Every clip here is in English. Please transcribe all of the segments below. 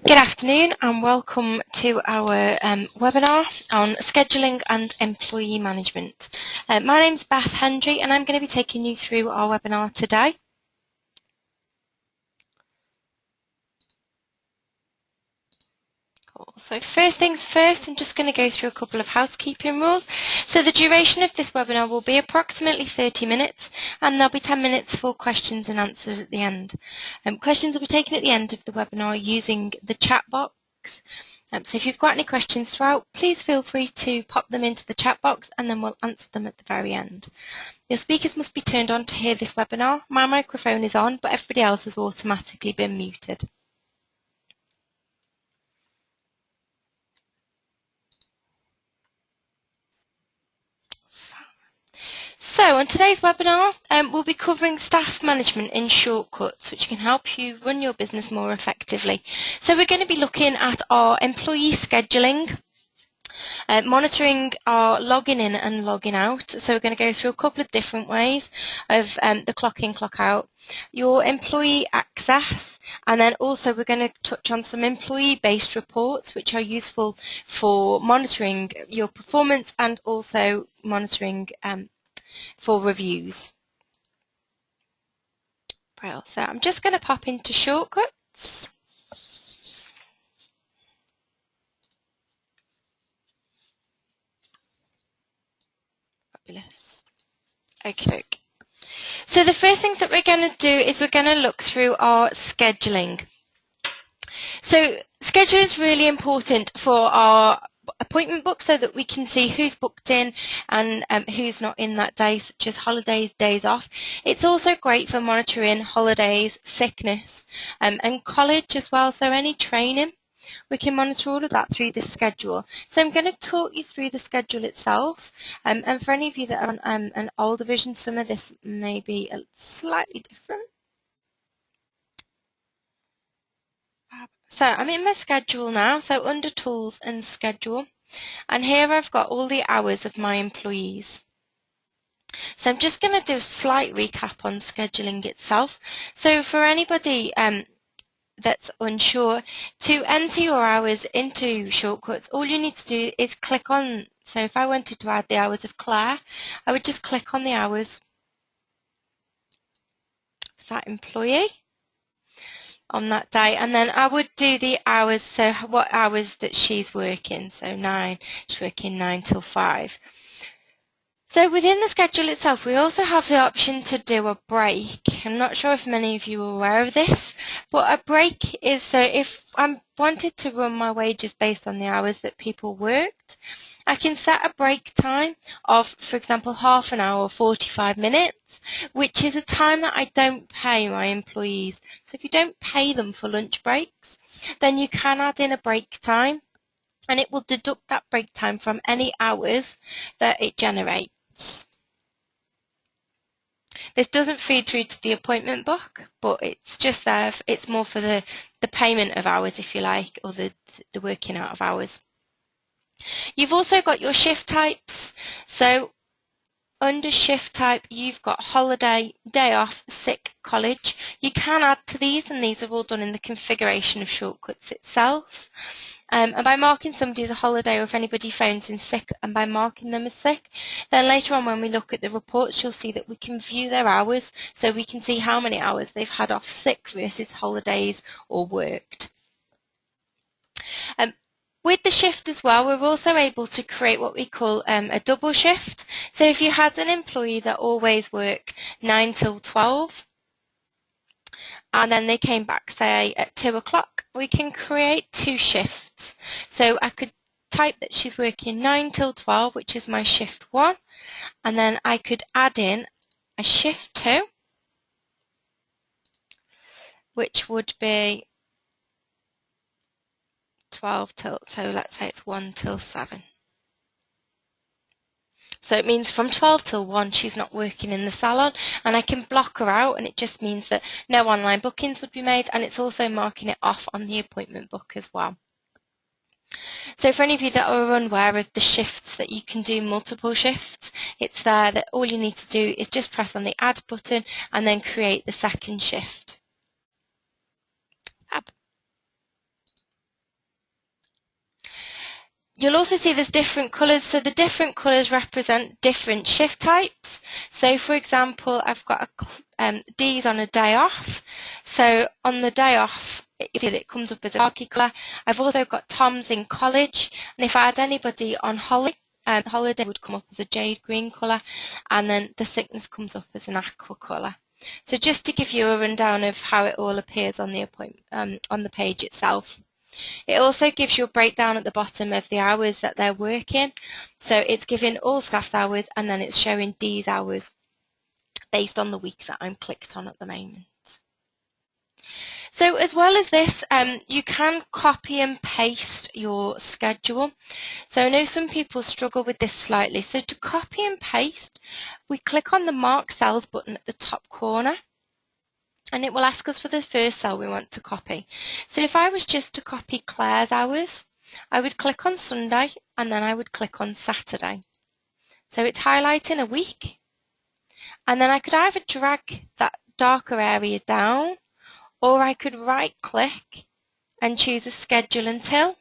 Good afternoon and welcome to our webinar on scheduling and employee management. My name's Beth Hendry and I'm going to be taking you through our webinar today. Cool. So first things first, I'm just going to go through a couple of housekeeping rules. So the duration of this webinar will be approximately 30 minutes and there'll be 10 minutes for questions and answers at the end. Questions will be taken at the end of the webinar using the chat box. So if you've got any questions throughout, please feel free to pop them into the chat box and then we'll answer them at the very end. Your speakers must be turned on to hear this webinar. My microphone is on, but everybody else has automatically been muted. So on today's webinar, we'll be covering staff management in shortcuts, which can help you run your business more effectively. So we're going to be looking at our employee scheduling, monitoring our logging in and logging out. So we're going to go through a couple of different ways of the clock in, clock out, your employee access, and then also we're going to touch on some employee-based reports which are useful for monitoring your performance and also monitoring for reviews. Well, so I'm just going to pop into shortcuts. Fabulous. Okay. So the first things that we're going to do is we're going to look through our scheduling. So schedule is really important for our appointment book so that we can see who's booked in and who's not in that day, such as holidays, days off. It's also great for monitoring holidays, sickness, and college as well, so any training. We can monitor all of that through the schedule. So I'm going to talk you through the schedule itself, and for any of you that are on an older version, some of this may be slightly different. So I'm in my schedule now, so under Tools and Schedule, and here I've got all the hours of my employees. So I'm just going to do a slight recap on scheduling itself. So for anybody that's unsure, to enter your hours into shortcuts, all you need to do is click on, so if I wanted to add the hours of Claire, I would just click on the hours for that employee on that day, and then I would do the hours, so what hours that she's working, so she's working 9 till 5. So within the schedule itself, we also have the option to do a break. I'm not sure if many of you are aware of this, but a break is, so if I wanted to run my wages based on the hours that people worked, I can set a break time of, for example, half an hour or 45 minutes, which is a time that I don't pay my employees. So if you don't pay them for lunch breaks, then you can add in a break time, and it will deduct that break time from any hours that it generates. This doesn't feed through to the appointment book, but it's just there. It's more for the payment of hours, if you like, or the working out of hours. You've also got your shift types. So under shift type, you've got holiday, day off, sick, college. You can add to these, and these are all done in the configuration of shortcuts itself. And by marking somebody as a holiday, or if anybody phones in sick, and by marking them as sick, then later on when we look at the reports, you'll see that we can view their hours, so we can see how many hours they've had off sick versus holidays or worked. With the shift as well, we're also able to create what we call a double shift. So if you had an employee that always worked 9 till 12, and then they came back, say, at 2 o'clock, we can create 2 shifts. So I could type that she's working 9 till 12, which is my shift 1, and then I could add in a shift 2, which would be 12 till, so let's say it's 1 till 7. So it means from 12 till 1 she's not working in the salon, and I can block her out, and it just means that no online bookings would be made, and it's also marking it off on the appointment book as well. So for any of you that are unaware of the shifts, that you can do multiple shifts, it's there that all you need to do is just press on the add button and then create the second shift. You'll also see there's different colours, so the different colours represent different shift types. So for example, I've got D's on a day off. So on the day off, it comes up as a khaki colour. I've also got Tom's in college, and if I had anybody on holiday would come up as a jade green colour, and then the sickness comes up as an aqua colour. So just to give you a rundown of how it all appears on the on the page itself. It also gives you a breakdown at the bottom of the hours that they're working. So it's giving all staff's hours, and then it's showing D's hours based on the week that I'm clicked on at the moment. So as well as this, you can copy and paste your schedule. So I know some people struggle with this slightly. So to copy and paste, we click on the Mark Cells button at the top corner, and it will ask us for the first cell we want to copy. So if I was just to copy Claire's hours, I would click on Sunday, and then I would click on Saturday. So it's highlighting a week, and then I could either drag that darker area down, or I could right click and choose a schedule until,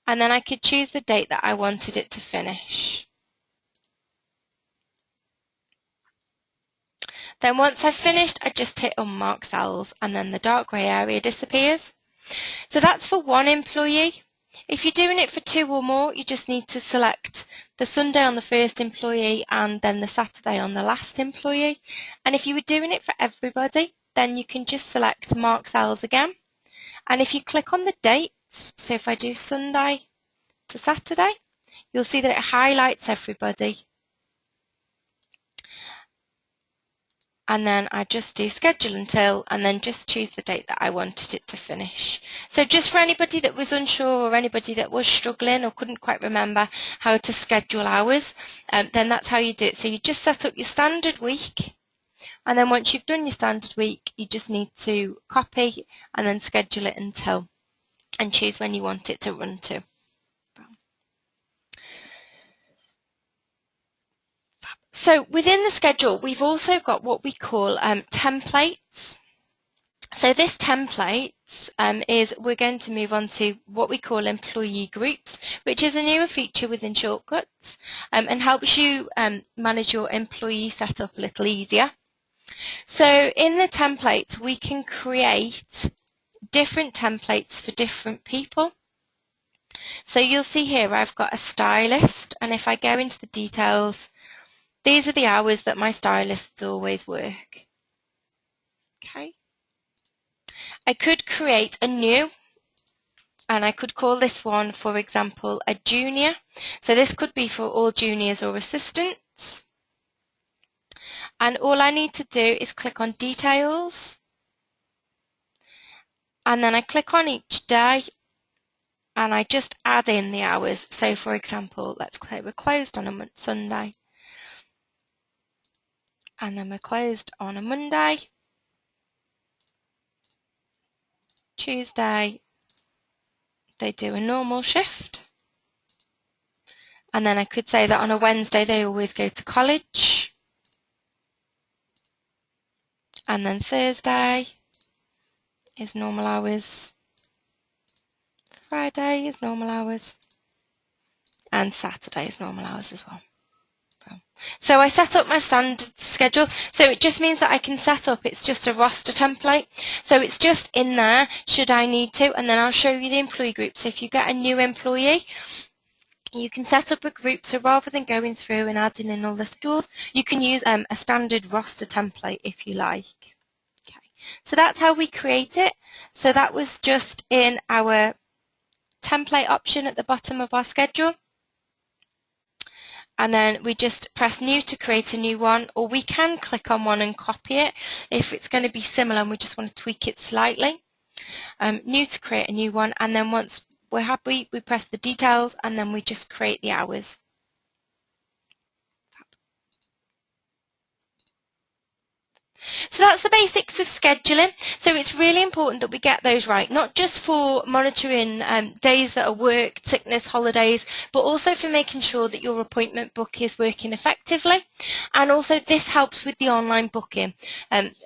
and then I could choose the date that I wanted it to finish. Then once I've finished, I just hit unmark cells, and then the dark grey area disappears. So that's for one employee. If you're doing it for two or more, you just need to select the Sunday on the first employee and then the Saturday on the last employee. And if you were doing it for everybody, then you can just select mark cells again. And if you click on the dates, so if I do Sunday to Saturday, you'll see that it highlights everybody. And then I just do schedule until, and then just choose the date that I wanted it to finish. So just for anybody that was unsure, or anybody that was struggling or couldn't quite remember how to schedule hours, then that's how you do it. So you just set up your standard week, and then once you've done your standard week, you just need to copy and then schedule it until, and choose when you want it to run to. So within the schedule, we've also got what we call templates. So this templates is, we're going to move on to what we call employee groups, which is a newer feature within Shortcuts, and helps you manage your employee setup a little easier. So in the templates, we can create different templates for different people. So you'll see here I've got a stylist, and if I go into the details, these are the hours that my stylists always work. Okay. I could create a new, and I could call this one, for example, a junior. So this could be for all juniors or assistants. And all I need to do is click on details, and then I click on each day, and I just add in the hours. So for example, let's say we're closed on a Sunday, and then we're closed on a Monday, Tuesday they do a normal shift, and then I could say that on a Wednesday they always go to college, and then Thursday is normal hours, Friday is normal hours, and Saturday is normal hours as well. So I set up my standard schedule, so it just means that I can set up, it's just a roster template, so it's just in there should I need to, and then I'll show you the employee group. So if you get a new employee, you can set up a group, so rather than going through and adding in all the schedules, you can use a standard roster template if you like. Okay. So that's how we create it. So that was just in our template option at the bottom of our schedule. And then we just press new to create a new one, or we can click on one and copy it if it's going to be similar and we just want to tweak it slightly. New to create a new one, and then once we're happy, we press the details, and then we just create the hours. So that's the basics of scheduling. So it's really important that we get those right, not just for monitoring days that are worked, sickness, holidays, but also for making sure that your appointment book is working effectively. And also this helps with the online booking.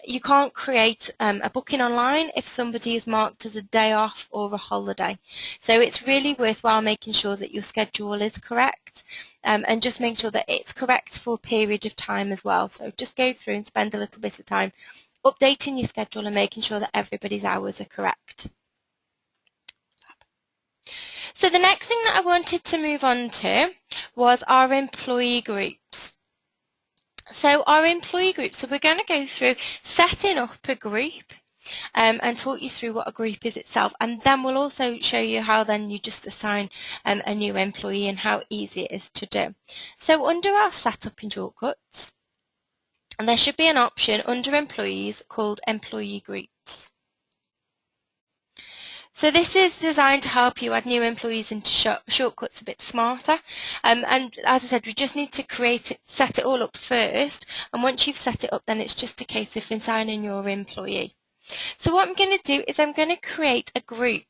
you can't create a booking online if somebody is marked as a day off or a holiday. So it's really worthwhile making sure that your schedule is correct, and just make sure that it's correct for a period of time as well. So just go through and spend a little bit of time updating your schedule and making sure that everybody's hours are correct. So the next thing that I wanted to move on to was our employee groups. So our employee groups, so we're going to go through setting up a group and talk you through what a group is itself, and then we'll also show you how then you just assign a new employee and how easy it is to do. So under our setup in shortcuts, and there should be an option under employees called employee groups. So this is designed to help you add new employees into shortcuts a bit smarter. And as I said, we just need to set it all up first. And once you've set it up, then it's just a case of assigning your employee. So what I'm going to do is I'm going to create a group.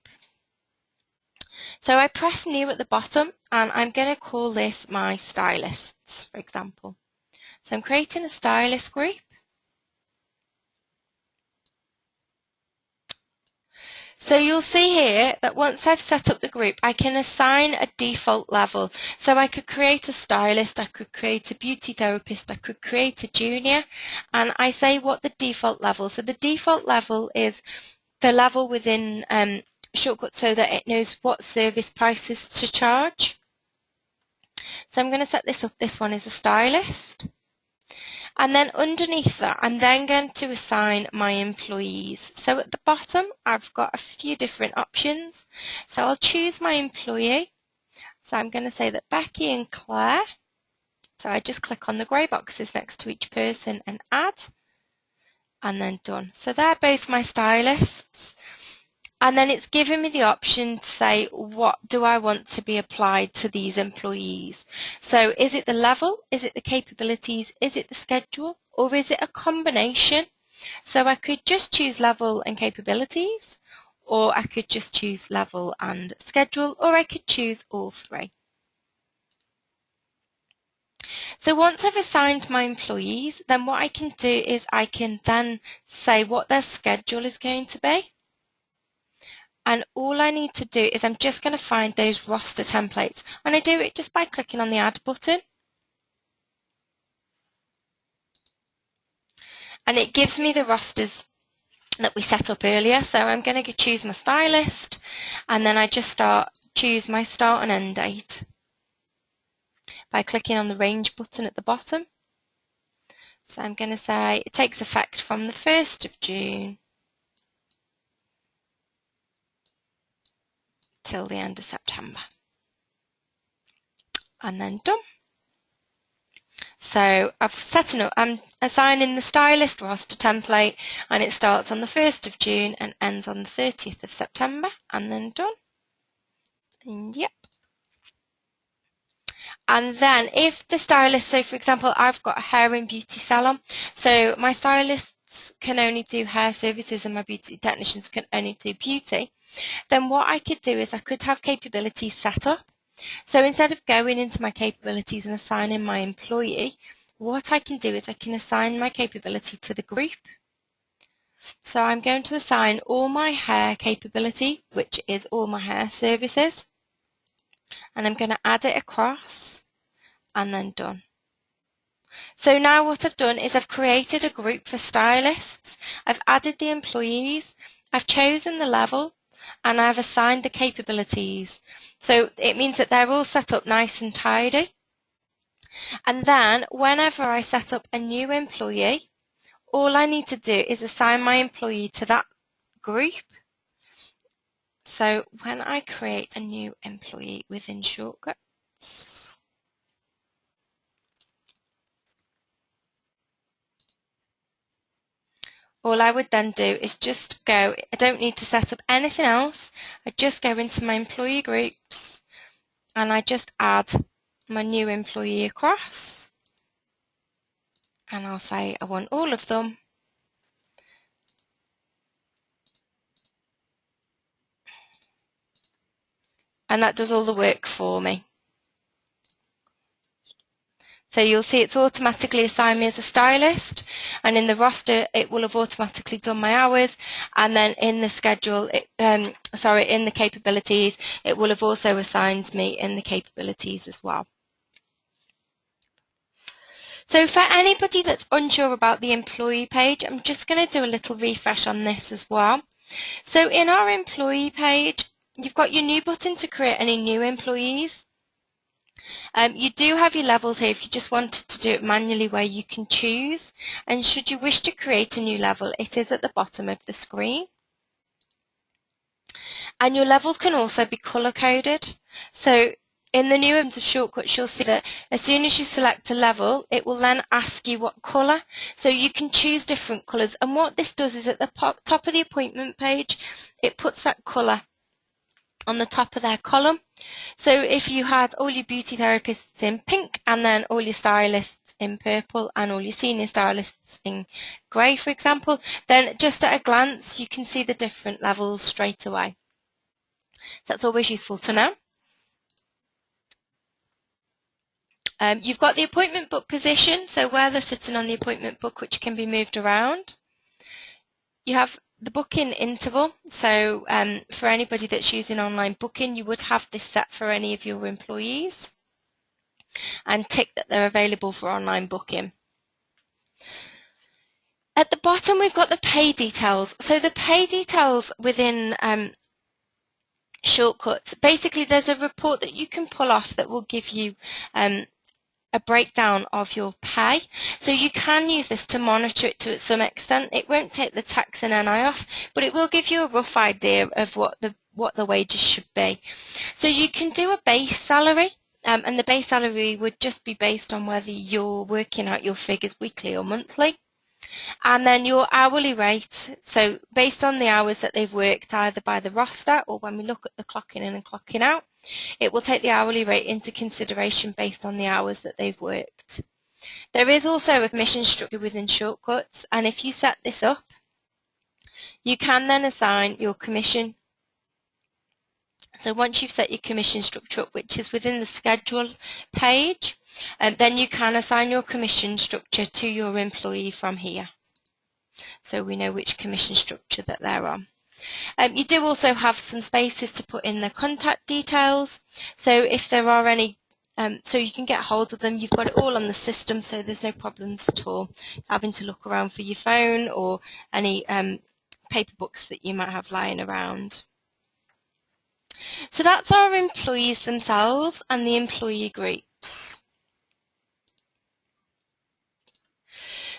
So I press new at the bottom, and I'm going to call this my stylists, for example. So I'm creating a stylist group. So you'll see here that once I've set up the group, I can assign a default level. So I could create a stylist, I could create a beauty therapist, I could create a junior, and I say what the default level. So the default level is the level within Shortcut so that it knows what service prices to charge. So I'm going to set this up. This one is a stylist. And then underneath that, I'm then going to assign my employees. So at the bottom, I've got a few different options. So I'll choose my employee. So I'm going to say that Becky and Claire. So I just click on the grey boxes next to each person and add, and then done. So they're both my stylists. And then it's given me the option to say, what do I want to be applied to these employees? So is it the level? Is it the capabilities? Is it the schedule? Or is it a combination? So I could just choose level and capabilities, or I could just choose level and schedule, or I could choose all three. So once I've assigned my employees, then what I can do is I can then say what their schedule is going to be. And all I need to do is I'm just going to find those roster templates, and I do it just by clicking on the add button. And it gives me the rosters that we set up earlier. So I'm going to choose my stylist, and then I just choose my start and end date by clicking on the range button at the bottom. So I'm going to say it takes effect from the 1st of June till the end of September, and then done. So I'm assigning the stylist roster template, and it starts on the 1st of June and ends on the 30th of September, and then done. And yep. And then if the stylist, so for example, I've got a hair and beauty salon, so my stylists can only do hair services and my beauty technicians can only do beauty, then what I could do is I could have capabilities set up. So instead of going into my capabilities and assigning my employee, what I can do is I can assign my capability to the group. So I'm going to assign all my hair capability, which is all my hair services, and I'm going to add it across, and then done. So now what I've done is I've created a group for stylists, I've added the employees, I've chosen the level, and I've assigned the capabilities. So it means that they're all set up nice and tidy. And then whenever I set up a new employee, all I need to do is assign my employee to that group. So when I create a new employee within Shortcuts, all I would then do is just go, I don't need to set up anything else, I just go into my employee groups and I just add my new employee across, and I'll say I want all of them, and that does all the work for me. So you'll see it's automatically assigned me as a stylist, and in the roster it will have automatically done my hours, and then in the schedule, in the capabilities, it will have also assigned me in the capabilities as well. So for anybody that's unsure about the employee page, I'm just going to do a little refresh on this as well. So in our employee page, you've got your new button to create any new employees. You do have your levels here if you just wanted to do it manually, where you can choose, and should you wish to create a new level, it is at the bottom of the screen. And your levels can also be color coded. So in the new items of shortcuts, you'll see that as soon as you select a level, it will then ask you what color. So you can choose different colors, and what this does is at the top of the appointment page, it puts that color on the top of their column. So if you had all your beauty therapists in pink, and then all your stylists in purple, and all your senior stylists in grey, for example, then just at a glance you can see the different levels straight away. So that's always useful to know. You've got the appointment book position, so where they're sitting on the appointment book, which can be moved around. You have the booking interval, so for anybody that's using online booking, you would have this set for any of your employees, and tick that they're available for online booking. At the bottom we've got the pay details. So the pay details within Shortcuts, basically there's a report that you can pull off that will give you a breakdown of your pay. So you can use this to monitor it to some extent. It won't take the tax and NI off, but it will give you a rough idea of what the wages should be. So you can do a base salary, and the base salary would just be based on whether you're working out your figures weekly or monthly. And then your hourly rate, so based on the hours that they've worked either by the roster or when we look at the clocking in and clocking out, it will take the hourly rate into consideration based on the hours that they've worked. There is also a commission structure within Shortcuts, and if you set this up, you can then assign your commission. So once you've set your commission structure up, which is within the schedule page, then you can assign your commission structure to your employee from here. So we know which commission structure that they're on. You do also have some spaces to put in their contact details. So if there are any, so you can get hold of them, you've got it all on the system, so there's no problems at all having to look around for your phone or any paper books that you might have lying around. So that's our employees themselves and the employee groups.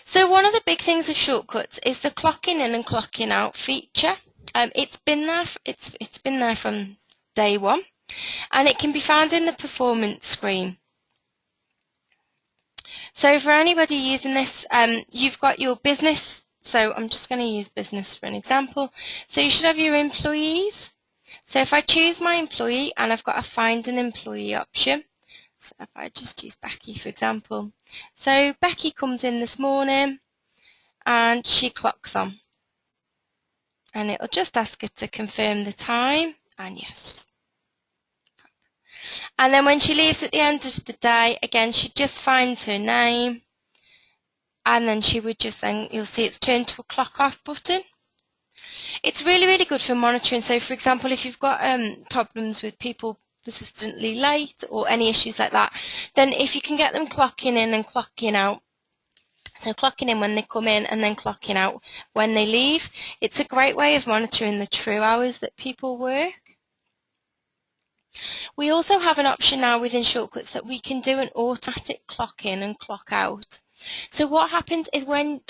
So one of the big things of Shortcuts is the clocking in and clocking out feature. It's been there from day one, and it can be found in the performance screen. So for anybody using this, you've got your business. So I'm just going to use business for an example. So you should have your employees. So if I choose my employee and I've got a find an employee option, so if I just use Becky for example, so Becky comes in this morning and she clocks on, and it'll just ask her to confirm the time, and yes. And then when she leaves at the end of the day, again she just finds her name, and then she would just, then you'll see it's turned to a clock off button. It's really, really good for monitoring. So for example, if you've got problems with people persistently late or any issues like that, then if you can get them clocking in and clocking out, so clocking in when they come in and then clocking out when they leave, it's a great way of monitoring the true hours that people work. We also have an option now within Shortcuts that we can do an automatic clock in and clock out. So what happens is when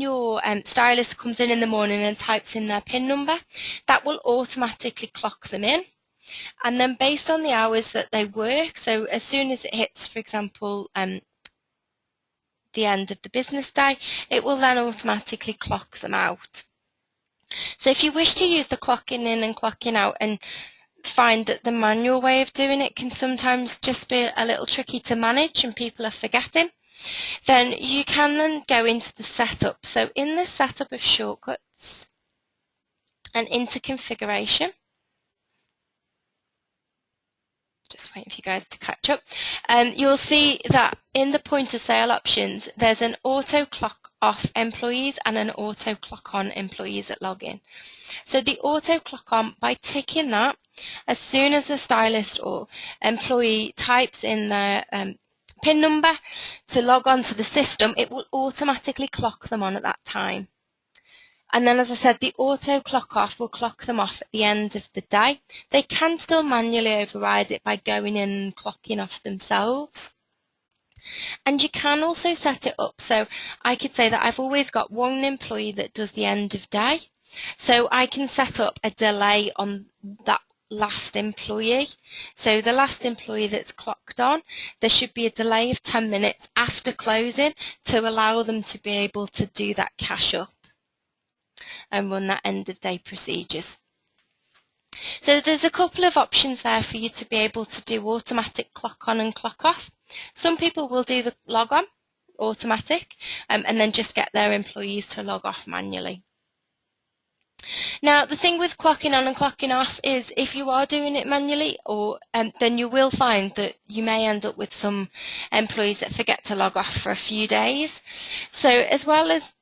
your stylist comes in the morning and types in their PIN number, that will automatically clock them in. And then based on the hours that they work, so as soon as it hits, for example, the end of the business day, it will then automatically clock them out. So if you wish to use the clocking in and clocking out and find that the manual way of doing it can sometimes just be a little tricky to manage and people are forgetting, then you can then go into the setup. So in the setup of Shortcuts and into configuration, just waiting for you guys to catch up. You'll see that in the point of sale options, there's an auto clock off employees and an auto clock on employees at login. So the auto clock on, by ticking that, as soon as a stylist or employee types in their PIN number to log on to the system, it will automatically clock them on at that time. And then, as I said, the auto clock off will clock them off at the end of the day. They can still manually override it by going in and clocking off themselves. And you can also set it up so I could say that I've always got one employee that does the end of day. So I can set up a delay on that last employee. So the last employee that's clocked on, there should be a delay of 10 minutes after closing to allow them to be able to do that cash up and run that end of day procedures. So there's a couple of options there for you to be able to do automatic clock on and clock off. Some people will do the log on automatic and then just get their employees to log off manually. Now the thing with clocking on and clocking off is if you are doing it manually, or then you will find that you may end up with some employees that forget to log off for a few days. So as well as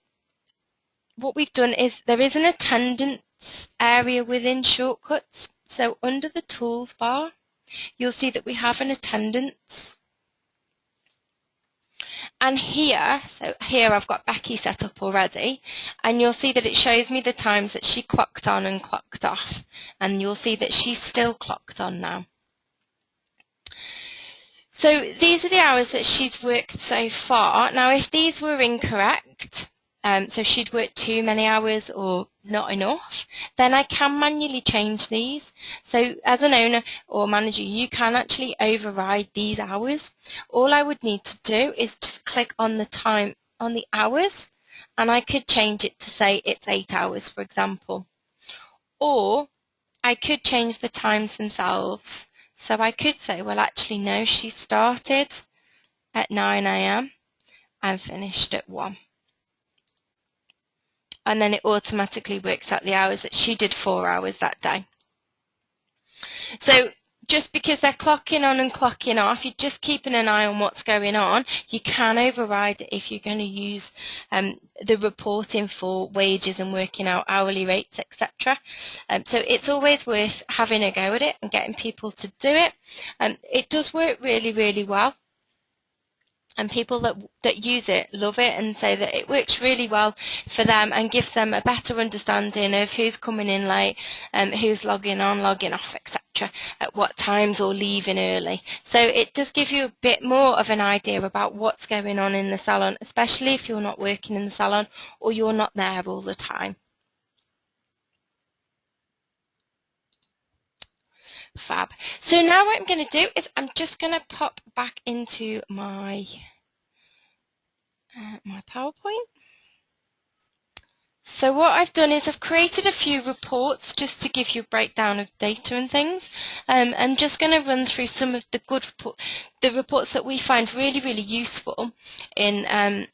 what we've done is there is an attendance area within Shortcuts. So under the tools bar, you'll see that we have an attendance. And here, so here I've got Becky set up already, and you'll see that it shows me the times that she clocked on and clocked off. And you'll see that she's still clocked on now. So these are the hours that she's worked so far. Now if these were incorrect, so she'd worked too many hours or not enough, then I can manually change these. So as an owner or manager, you can actually override these hours. All I would need to do is just click on the time on the hours, and I could change it to say it's 8 hours, for example. Or I could change the times themselves. So I could say, well, actually, no, she started at 9 AM and finished at 1. And then it automatically works out the hours that she did 4 hours that day. So just because they're clocking on and clocking off, you're just keeping an eye on what's going on. You can override it if you're going to use the reporting for wages and working out hourly rates, etc. So it's always worth having a go at it and getting people to do it. It does work really, really well. And people that use it love it and say that it works really well for them and gives them a better understanding of who's coming in late, who's logging on, logging off, etc., at what times, or leaving early. So it does give you a bit more of an idea about what's going on in the salon, especially if you're not working in the salon or you're not there all the time. Fab. So now what I'm going to do is I'm just going to pop back into my PowerPoint. So what I've done is I've created a few reports just to give you a breakdown of data and things. I'm just going to run through some of the reports that we find really, really useful in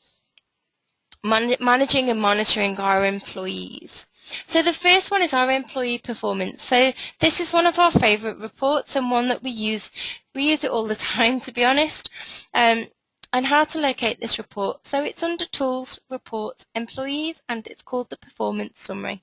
managing and monitoring our employees. So the first one is our employee performance. So this is one of our favourite reports and one that we use it all the time, to be honest. And how to locate this report. So it's under Tools, Reports, Employees, and it's called the Performance Summary.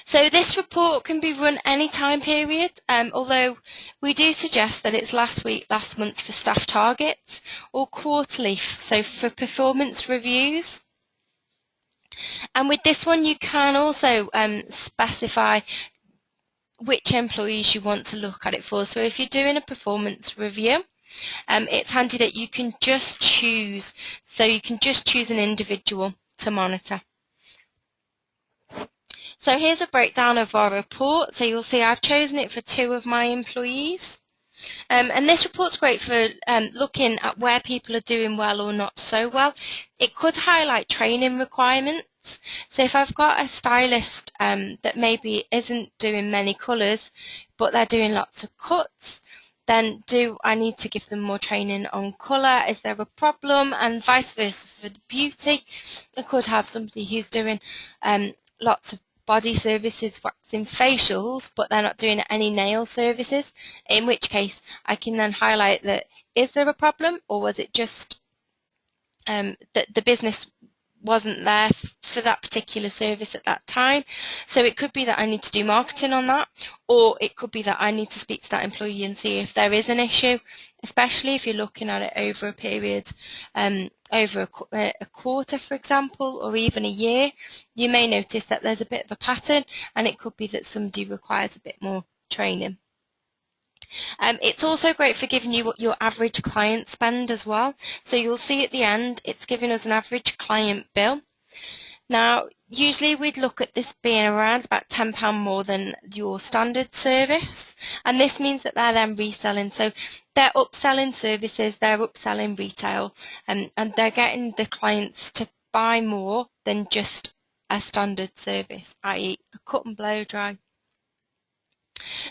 So this report can be run any time period, although we do suggest that it's last week, last month for staff targets, or quarterly, so for performance reviews. And with this one, you can also specify which employees you want to look at it for. So if you're doing a performance review, it's handy that you can just choose. So you can just choose an individual to monitor. So here's a breakdown of our report. So you'll see I've chosen it for 2 of my employees. And this report's great for looking at where people are doing well or not so well. It could highlight training requirements. So if I've got a stylist that maybe isn't doing many colours, but they're doing lots of cuts, then do I need to give them more training on colour? Is there a problem? And vice versa for the beauty. I could have somebody who's doing lots of body services, waxing facials, but they're not doing any nail services, in which case I can then highlight that is there a problem, or was it just that the business wasn't there for that particular service at that time. So it could be that I need to do marketing on that, or it could be that I need to speak to that employee and see if there is an issue, especially if you're looking at it over a period, over a quarter, for example, or even a year. You may notice that there's a bit of a pattern, and it could be that somebody requires a bit more training. It's also great for giving you what your average client spend as well. So you'll see at the end, it's giving us an average client bill. Now, usually we'd look at this being around about £10 more than your standard service. And this means that they're then reselling. So they're upselling services, they're upselling retail, and they're getting the clients to buy more than just a standard service, i.e. a cut and blow dry.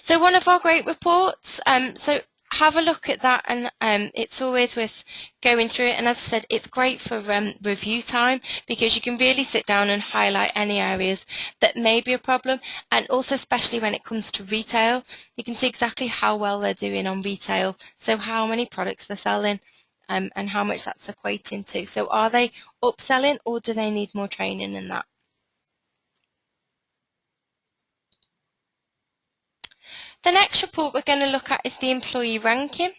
So one of our great reports, so have a look at that, and it's always worth going through it. And as I said, it's great for review time, because you can really sit down and highlight any areas that may be a problem, and also especially when it comes to retail, you can see exactly how well they're doing on retail, so how many products they're selling, and how much that's equating to. So are they upselling, or do they need more training in that? The next report we're going to look at is the employee ranking.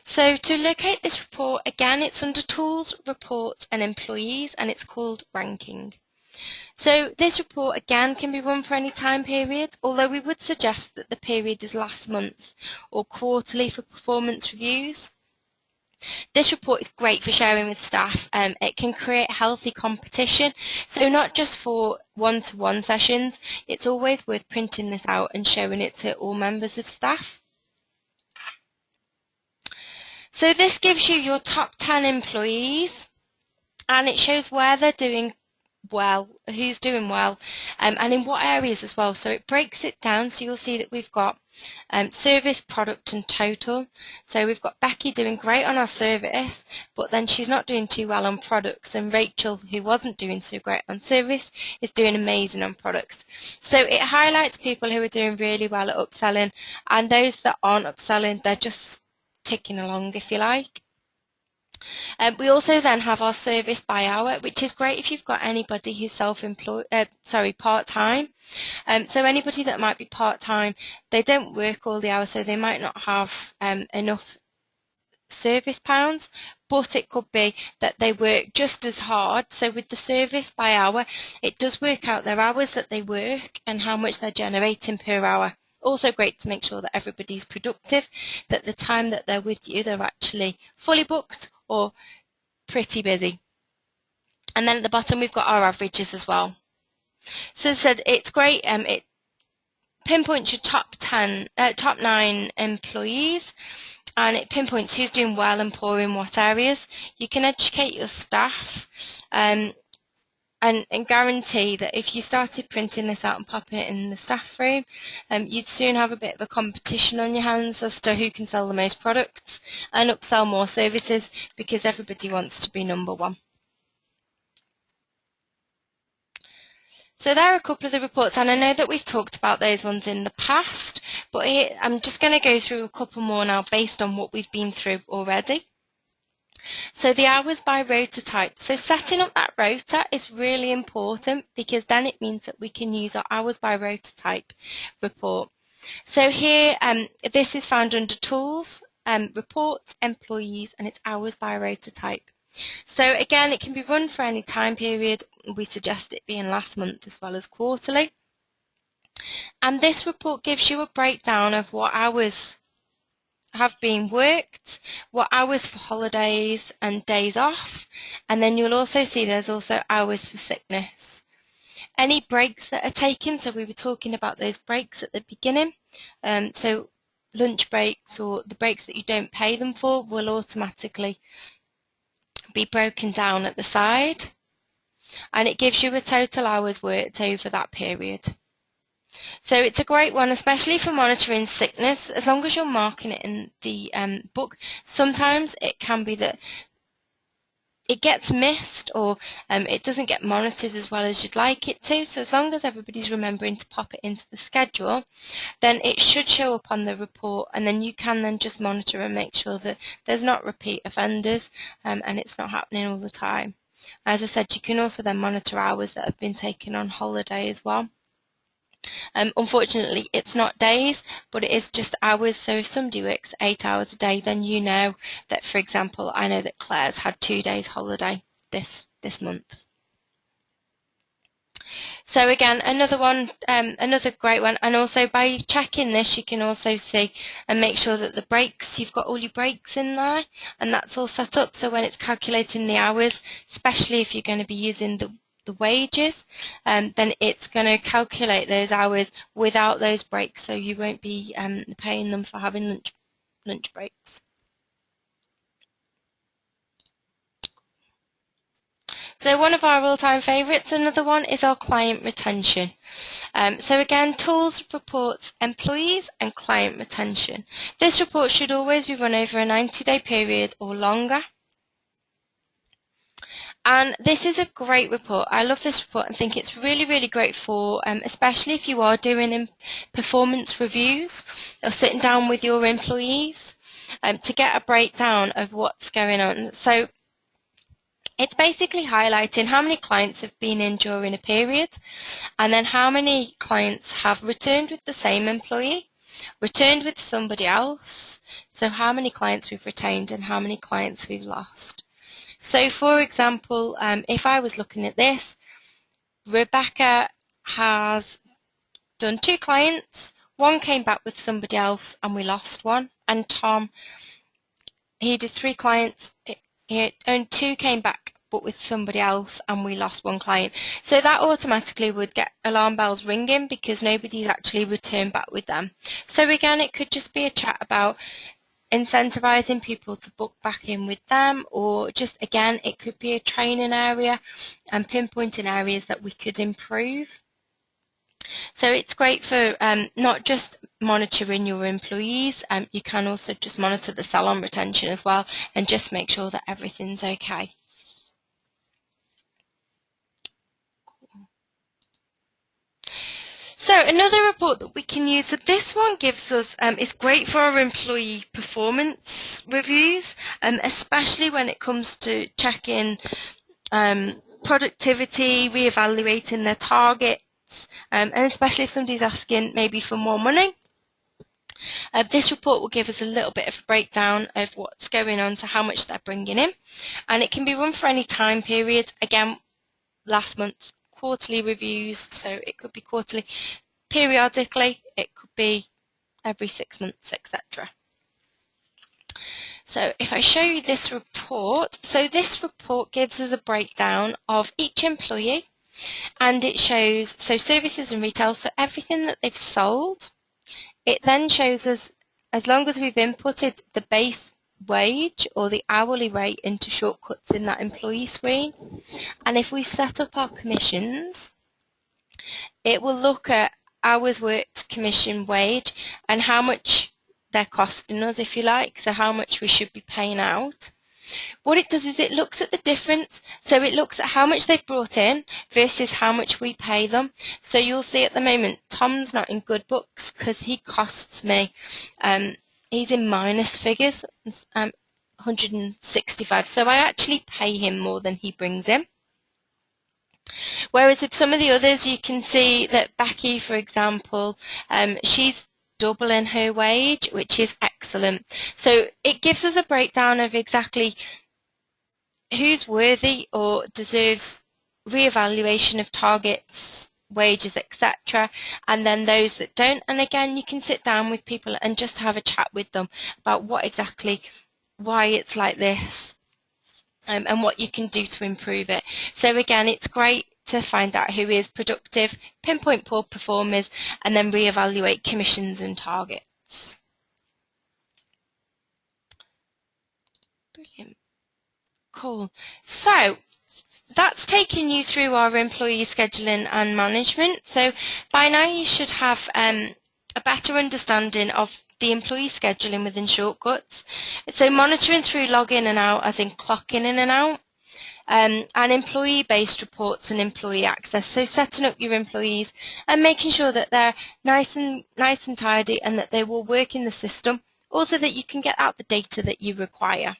So to locate this report, again, it's under Tools, Reports and Employees, and it's called Ranking. So this report, again, can be run for any time period, although we would suggest that the period is last month or quarterly for performance reviews. This report is great for sharing with staff. It can create healthy competition, so not just for one-to-one sessions, it's always worth printing this out and showing it to all members of staff. So this gives you your top 10 employees, and it shows where they're doing well, who's doing well, and in what areas as well. So it breaks it down, so you'll see that we've got service, product and total. So we've got Becky doing great on our service, but then she's not doing too well on products, and Rachel, who wasn't doing so great on service, is doing amazing on products. So it highlights people who are doing really well at upselling, and those that aren't upselling, they're just ticking along, if you like. We also then have our service by hour, which is great if you've got anybody who's part-time. So anybody that might be part-time, they don't work all the hours, so they might not have enough service pounds, but it could be that they work just as hard. So with the service by hour, it does work out their hours that they work and how much they're generating per hour. Also great to make sure that everybody's productive, that the time that they're with you, they're actually fully booked or pretty busy. And then at the bottom we've got our averages as well. So as I said, it's great. It pinpoints your top 9 employees, and it pinpoints who's doing well and poor in what areas. You can educate your staff, and guarantee that if you started printing this out and popping it in the staff room, you'd soon have a bit of a competition on your hands as to who can sell the most products and upsell more services, because everybody wants to be number one. So there are a couple of the reports, and I know that we've talked about those ones in the past, but I'm just going to go through a couple more now based on what we've been through already. So the hours by rota type. So setting up that rota is really important, because then it means that we can use our hours by rota type report. So here, this is found under Tools, Reports, Employees, and it's hours by rota type. So again, it can be run for any time period. We suggest it being last month as well as quarterly. And this report gives you a breakdown of what hours have been worked, what hours for holidays and days off, and then you'll also see there's also hours for sickness. Any breaks that are taken, so we were talking about those breaks at the beginning, so lunch breaks or the breaks that you don't pay them for will automatically be broken down at the side, and it gives you a total hours worked over that period. So it's a great one, especially for monitoring sickness, as long as you're marking it in the book. Sometimes it can be that it gets missed, or it doesn't get monitored as well as you'd like it to. So as long as everybody's remembering to pop it into the schedule, then it should show up on the report, and then you can then just monitor and make sure that there's not repeat offenders, and it's not happening all the time. As I said, you can also then monitor hours that have been taken on holiday as well. Unfortunately, it's not days, but it is just hours. So if somebody works 8 hours a day, then you know that, for example, I know that Claire's had 2 days holiday this month. So again, another one, another great one. And also by checking this, you can also see and make sure that the breaks, you've got all your breaks in there, and that's all set up. So when it's calculating the hours, especially if you're going to be using the wages, then it's going to calculate those hours without those breaks, so you won't be paying them for having lunch breaks. So one of our all-time favourites, another one, is our client retention. So again, tools, reports, employees and client retention. This report should always be run over a 90-day period or longer. And this is a great report. I love this report and think it's really, really great for, especially if you are doing performance reviews or sitting down with your employees to get a breakdown of what's going on. So it's basically highlighting how many clients have been in during a period, and then how many clients have returned with the same employee, returned with somebody else, so how many clients we've retained and how many clients we've lost. So for example, if I was looking at this, Rebecca has done 2 clients, one came back with somebody else and we lost one, and Tom, he did 3 clients, and 2 came back but with somebody else and we lost 1 client. So that automatically would get alarm bells ringing because nobody's actually returned back with them. So again, it could just be a chat about incentivizing people to book back in with them, or just again it could be a training area and pinpointing areas that we could improve. So it's great for not just monitoring your employees, you can also just monitor the salon retention as well and just make sure that everything's okay. So another report that we can use, so this one gives us, it's great for our employee performance reviews, especially when it comes to checking productivity, re-evaluating their targets, and especially if somebody's asking maybe for more money. This report will give us a little bit of a breakdown of what's going on, so how much they're bringing in, and it can be run for any time period. Again, last month, quarterly reviews, so it could be quarterly, periodically, it could be every 6 months, etc. So if I show you this report, so this report gives us a breakdown of each employee, and it shows, so services and retail, so everything that they've sold. It then shows us, as long as we've inputted the base wage or the hourly rate into shortcuts in that employee screen, and if we set up our commissions, it will look at hours worked, commission, wage, and how much they're costing us, if you like, so how much we should be paying out. What it does is it looks at the difference, so it looks at how much they've brought in versus how much we pay them. So you'll see at the moment Tom's not in good books because he costs me, he's in minus figures, 165, so I actually pay him more than he brings in. Whereas with some of the others, you can see that Becky, for example, she's doubling her wage, which is excellent. So it gives us a breakdown of exactly who's worthy or deserves re-evaluation of targets, wages, etc., and then those that don't. And again, you can sit down with people and just have a chat with them about what exactly, why it's like this, and what you can do to improve it. So again, it's great to find out who is productive, pinpoint poor performers, and then re-evaluate commissions and targets. Brilliant. Cool. So that's taken you through our employee scheduling and management. So by now you should have a better understanding of the employee scheduling within shortcuts. So monitoring through log in and out, as in clocking in and out, and employee-based reports and employee access. So setting up your employees and making sure that they're nice and tidy and that they will work in the system, also that you can get out the data that you require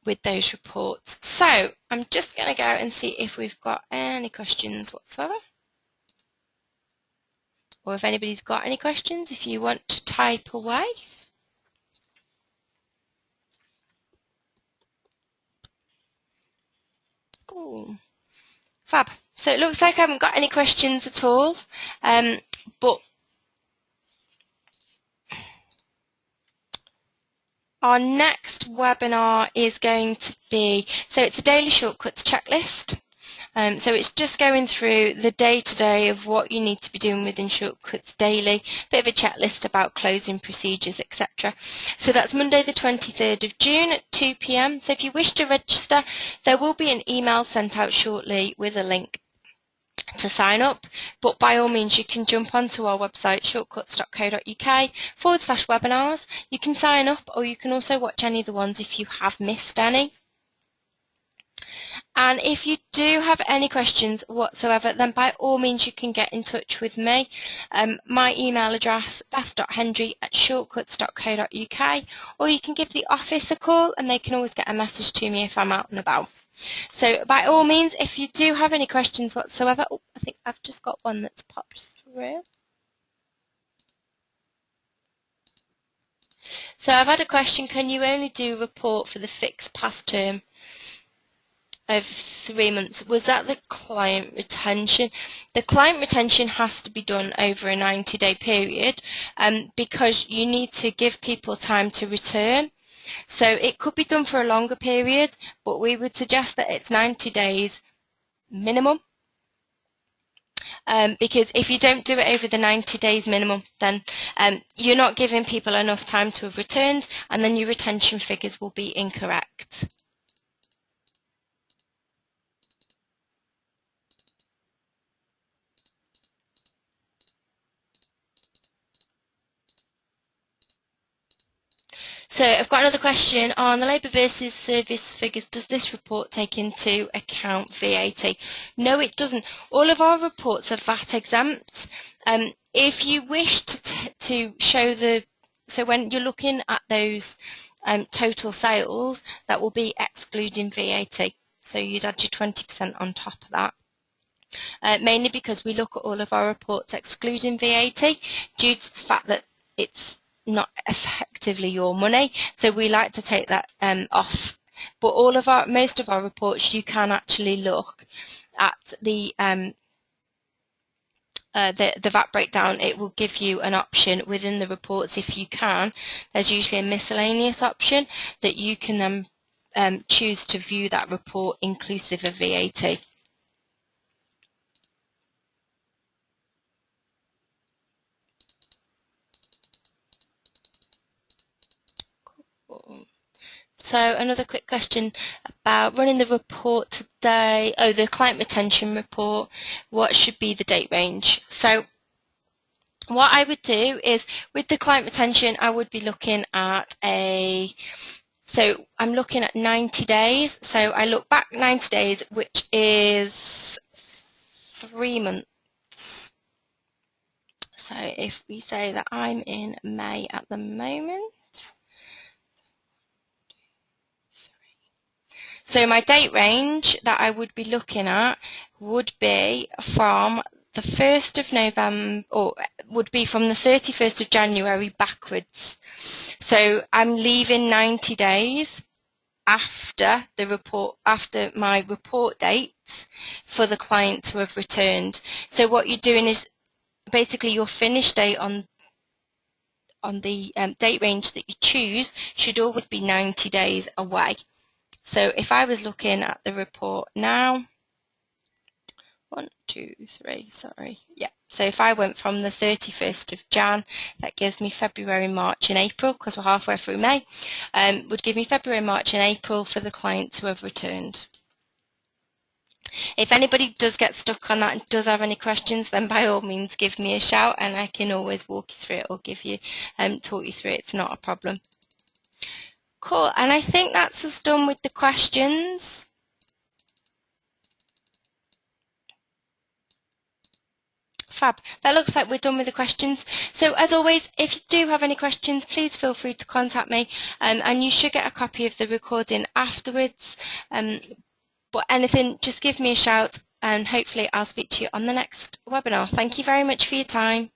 with those reports. So I'm just going to go and see if we've got any questions whatsoever. Or if anybody's got any questions, if you want to type away. Cool. Fab. So it looks like I haven't got any questions at all, but our next webinar is going to be, so it's a daily shortcuts checklist. So it's just going through the day-to-day of what you need to be doing within Shortcuts daily, bit of a checklist about closing procedures, etc. So that's Monday the 23rd of June at 2 p.m. So if you wish to register, there will be an email sent out shortly with a link to sign up, but by all means you can jump onto our website shortcuts.co.uk/webinars. You can sign up, or you can also watch any of the ones if you have missed any. And if you do have any questions whatsoever, then by all means you can get in touch with me. My email address, beth.hendry@shortcuts.co.uk, or you can give the office a call and they can always get a message to me if I'm out and about. So by all means, if you do have any questions whatsoever, oh, I think I've just got one that's popped through. So I've had a question, can you only do a report for the fixed past term of 3 months? Was that the client retention? The client retention has to be done over a 90-day period because you need to give people time to return. So it could be done for a longer period, but we would suggest that it's 90 days minimum. Because if you don't do it over the 90 days minimum, then you're not giving people enough time to have returned, and then your retention figures will be incorrect. So I've got another question on the labour versus service figures. Does this report take into account VAT? No, it doesn't. All of our reports are VAT exempt. If you wish to show so when you're looking at those total sales, that will be excluding VAT. So you'd add your 20% on top of that. Mainly because we look at all of our reports excluding VAT due to the fact that it's not effectively your money, so we like to take that off. But most of our reports, you can actually look at the VAT breakdown. It will give you an option within the reports. If you can, there's usually a miscellaneous option that you can choose to view that report inclusive of VAT. So another quick question about running the report today. Oh, the client retention report. What should be the date range? So what I would do is with the client retention, I would be looking at so I'm looking at 90 days. So I look back 90 days, which is 3 months. So if we say that I'm in May at the moment, so my date range that I would be looking at would be from the 1st of November, or would be from the 31st of January backwards. So I'm leaving 90 days after my report dates for the client to have returned. So what you're doing is basically your finish date on the date range that you choose should always be 90 days away. So if I was looking at the report now, 1, 2, 3, sorry, yeah. So if I went from the 31st of Jan, that gives me February, March and April, because we're halfway through May, would give me February, March and April for the client to have returned. If anybody does get stuck on that and does have any questions, then by all means give me a shout and I can always walk you through it or talk you through it. It's not a problem. Cool, and I think that's us done with the questions. Fab. That looks like we're done with the questions. So as always, if you do have any questions, please feel free to contact me, and you should get a copy of the recording afterwards. But anything, just give me a shout, and hopefully I'll speak to you on the next webinar. Thank you very much for your time.